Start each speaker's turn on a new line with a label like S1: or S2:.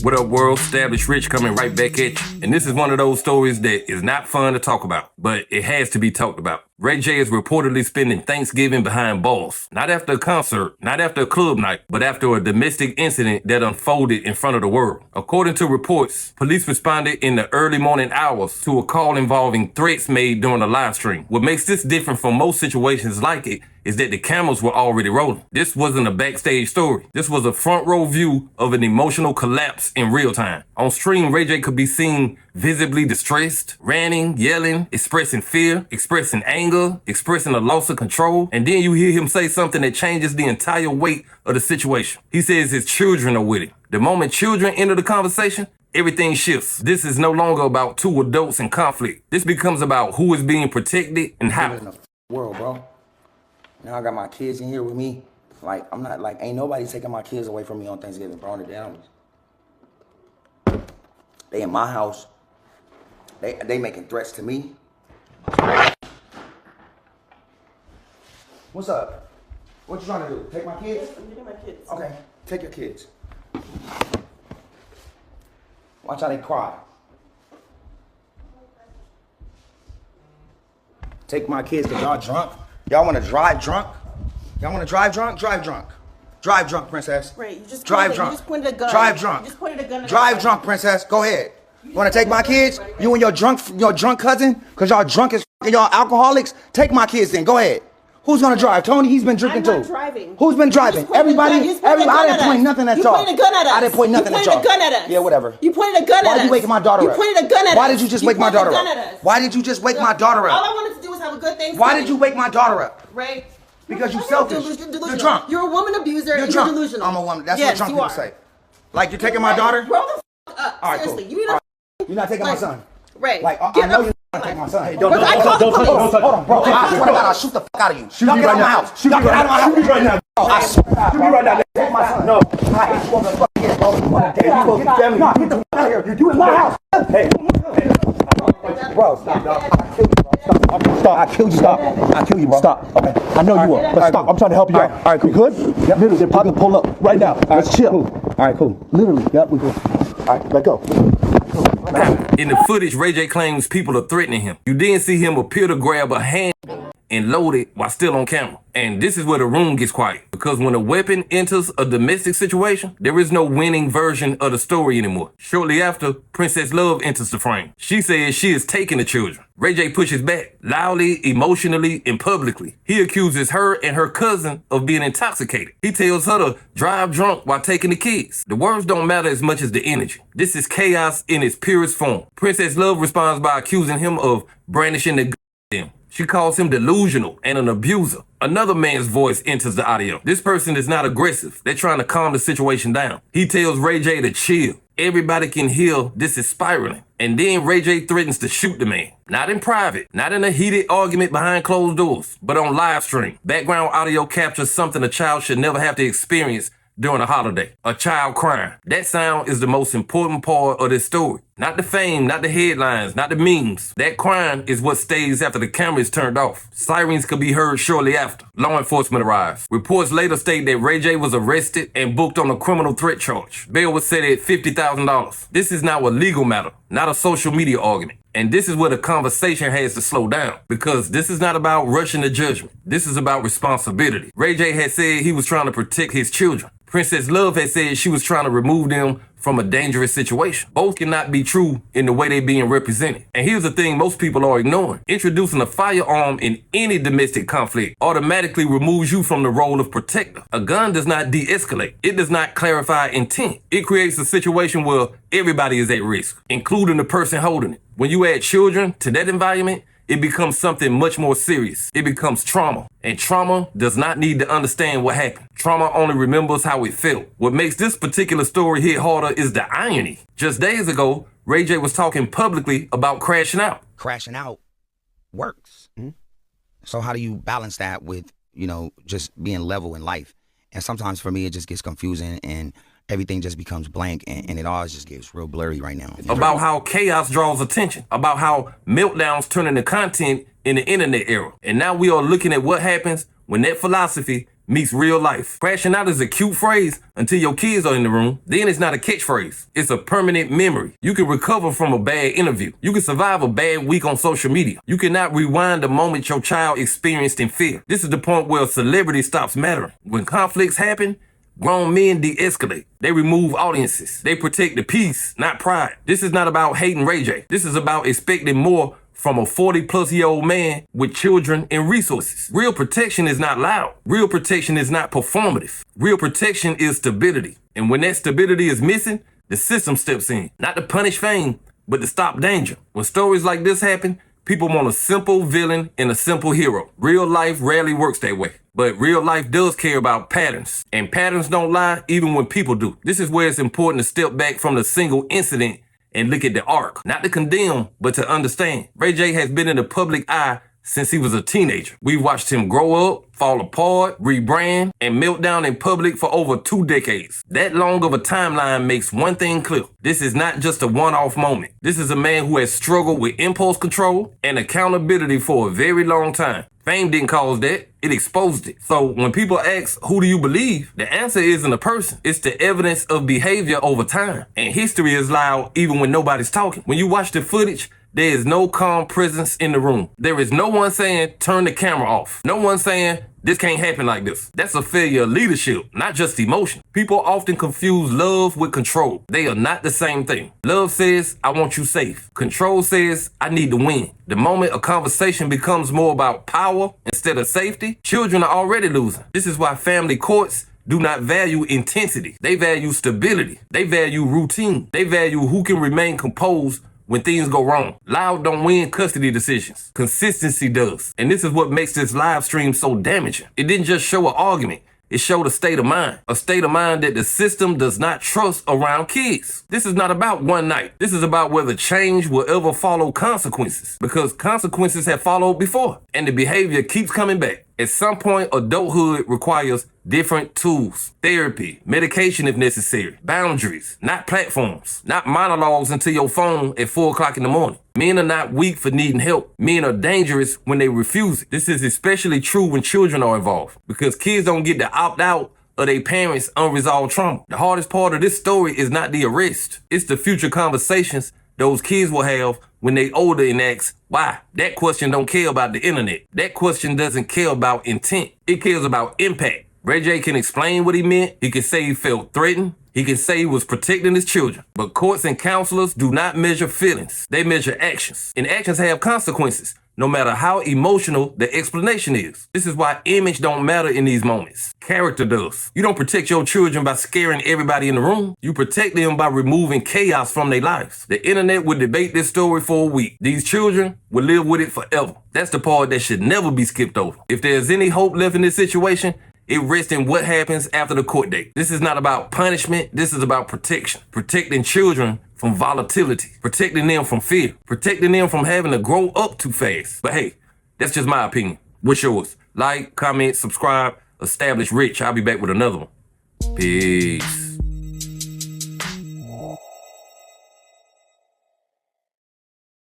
S1: What up, world? Established Rich coming right back at you. And this is one of those stories that is not fun to talk about, but it has to be talked about. Ray J is reportedly spending Thanksgiving behind bars. Not after a concert, not after a club night, but after a domestic incident that unfolded in front of the world. According to reports, police responded in the early morning hours to a call involving threats made during a live stream. What makes this different from most situations like it is that the cameras were already rolling. This wasn't a backstage story. This was a front row view of an emotional collapse in real time. On stream, Ray J could be seen visibly distressed, ranting, yelling, expressing fear, expressing anger, expressing a loss of control. And then you hear him say something that changes the entire weight of the situation. He says his children are with him. The moment children enter the conversation, everything shifts. This is no longer about two adults in conflict. This becomes about who is being protected and how.
S2: In the world, bro. Now I got my kids in here with me. Like, I'm not, like, ain't nobody taking my kids away from me on Thanksgiving, bro. They're down. They in my house. They making threats to me. What's up? What you trying to do? Take my kids?
S3: I'm getting my kids.
S2: Okay, take your kids. Watch how they cry. Take my kids because y'all drunk. Y'all want to drive drunk? Y'all want to drive drunk? Drive drunk. Drive drunk, princess.
S3: Right, you just
S2: drive
S3: pointed,
S2: drunk.
S3: You just pointed a gun.
S2: Drive drunk.
S3: You just pointed a gun at
S2: drive drunk, princess. Go ahead. You want to take my kids? You and your drunk cousin? Because y'all drunk as f***, y'all alcoholics? Take my kids then. Go ahead. Who's gonna drive? Tony, he's been drinking too.
S3: I'm not driving.
S2: Who's been driving? Everybody? I didn't point nothing at y'all.
S3: You pointed a gun at us.
S2: I didn't point nothing at y'all.
S3: You pointed a gun at us.
S2: Yeah, whatever.
S3: You pointed a gun at us.
S2: Why did you wake my daughter up?
S3: You pointed a gun at us.
S2: Why did you just wake my daughter up? Why did you just wake my daughter
S3: All
S2: up?
S3: I wanted to do was have a good Thanksgiving.
S2: Why did you wake my daughter up?
S3: Ray.
S2: Because you're selfish. You're drunk.
S3: You're a woman abuser.
S2: You're drunk. Delusional. I'm a woman. That's what drunk people say. Like you're taking my daughter?
S3: Grow the f up.
S2: All right,
S3: Seriously.
S2: cool.
S3: You need to
S2: You're not taking my son.
S3: Ray.
S2: Like I know you're not taking my son. Hey, don't
S3: Hold
S2: on, bro. I swear to God, I'll shoot the f out of you. Y'all get out of my house. Y'all get out of my house.
S4: Shoot me right now.
S2: I swear to God,
S4: Shoot me right now.
S2: take my son.
S4: No.
S2: I hate you fucking kid, bro.
S4: Hey, you supposed to be family.
S2: No, get the f out of here. You in my house.
S4: Hey.
S2: Bro, stop. I killed you, bro. Stop. I killed you. Stop. I killed you, bro.
S4: Stop. Okay. I know you will, but stop. I'm trying to help you out.
S2: All right, cool.
S4: You good? Yep. Literally, they're probably gonna pull up right now. Let's chill.
S2: All right, cool.
S4: Literally. Yep, we good. All right, let go.
S1: In the footage, Ray J claims people are threatening him. You then see him appear to grab a hand and load it while still on camera. And this is where the room gets quiet. Because when a weapon enters a domestic situation, there is no winning version of the story anymore. Shortly after, Princess Love enters the frame. She says she is taking the children. Ray J pushes back, loudly, emotionally, and publicly. He accuses her and her cousin of being intoxicated. He tells her to drive drunk while taking the kids. The words don't matter as much as the energy. This is chaos in its purest form. Princess Love responds by accusing him of brandishing the gun. She calls him delusional and an abuser. Another man's voice enters the audio. This person is not aggressive. They're trying to calm the situation down. He tells Ray J to chill. Everybody can hear this is spiraling. And then Ray J threatens to shoot the man. Not in private, not in a heated argument behind closed doors, but on live stream. Background audio captures something a child should never have to experience during a holiday. A child crying. That sound is the most important part of this story. Not the fame, not the headlines, not the memes. That crying is what stays after the camera is turned off. Sirens could be heard shortly after. Law enforcement arrives. Reports later state that Ray J was arrested and booked on a criminal threat charge. Bail was set at $50,000. This is now a legal matter, not a social media argument. And this is where the conversation has to slow down, because this is not about rushing to judgment. This is about responsibility. Ray J had said he was trying to protect his children. Princess Love had said she was trying to remove them from a dangerous situation. Both cannot be true in the way they're being represented. And here's the thing most people are ignoring. Introducing a firearm in any domestic conflict automatically removes you from the role of protector. A gun does not de-escalate. It does not clarify intent. It creates a situation where everybody is at risk, including the person holding it. When you add children to that environment, it becomes something much more serious. It becomes trauma. And trauma does not need to understand what happened. Trauma only remembers how it felt. What makes this particular story hit harder is the irony. Just days ago, Ray J was talking publicly about crashing out.
S2: Crashing out works. Mm-hmm. So how do you balance that with, just being level in life? And sometimes for me, it just gets confusing and everything just becomes blank and it all just gets real blurry right now.
S1: About how chaos draws attention. About how meltdowns turn into content in the internet era. And now we are looking at what happens when that philosophy meets real life. Crashing out is a cute phrase until your kids are in the room. Then it's not a catchphrase. It's a permanent memory. You can recover from a bad interview. You can survive a bad week on social media. You cannot rewind the moment your child experienced in fear. This is the point where celebrity stops mattering. When conflicts happen, grown men de-escalate. They remove audiences. They protect the peace, not pride. This is not about hating Ray J. This is about expecting more from a 40-plus-year-old man with children and resources. Real protection is not loud. Real protection is not performative. Real protection is stability. And when that stability is missing, the system steps in. Not to punish fame, but to stop danger. When stories like this happen, people want a simple villain and a simple hero. Real life rarely works that way. But real life does care about patterns. And patterns don't lie even when people do. This is where it's important to step back from the single incident and look at the arc. Not to condemn, but to understand. Ray J has been in the public eye since he was a teenager. We've watched him grow up, fall apart, rebrand, and melt down in public for over 2 decades. That long of a timeline makes one thing clear. This is not just a one-off moment. This is a man who has struggled with impulse control and accountability for a very long time. Fame didn't cause that, it exposed it. So when people ask, who do you believe? The answer isn't a person. It's the evidence of behavior over time. And history is loud even when nobody's talking. When you watch the footage, there is no calm presence in the room. There is no one saying, turn the camera off. No one saying, this can't happen like this. That's a failure of leadership, not just emotion. People often confuse love with control. They are not the same thing. Love says, I want you safe. Control says, I need to win. The moment a conversation becomes more about power instead of safety, children are already losing. This is why family courts do not value intensity. They value stability. They value routine. They value who can remain composed when things go wrong. Loud don't win custody decisions. Consistency does. And this is what makes this live stream so damaging. It didn't just show an argument. It showed a state of mind. A state of mind that the system does not trust around kids. This is not about one night. This is about whether change will ever follow consequences. Because consequences have followed before. And the behavior keeps coming back. At some point, adulthood requires different tools, therapy, medication if necessary, boundaries, not platforms, not monologues into your phone at 4 o'clock in the morning. Men are not weak for needing help. Men are dangerous when they refuse it. This is especially true when children are involved because kids don't get to opt out of their parents' unresolved trauma. The hardest part of this story is not the arrest. It's the future conversations those kids will have when they older and ask, why? That question don't care about the internet. That question doesn't care about intent. It cares about impact. Ray J can explain what he meant. He can say he felt threatened. He can say he was protecting his children. But courts and counselors do not measure feelings. They measure actions. And actions have consequences, no matter how emotional the explanation is. This is why image don't matter in these moments. Character does. You don't protect your children by scaring everybody in the room. You protect them by removing chaos from their lives. The internet would debate this story for a week. These children will live with it forever. That's the part that should never be skipped over. If there's any hope left in this situation, it rests in what happens after the court date. This is not about punishment. This is about protection. Protecting children from volatility. Protecting them from fear. Protecting them from having to grow up too fast. But hey, that's just my opinion. What's yours? Like, comment, subscribe, establish rich. I'll be back with another one. Peace.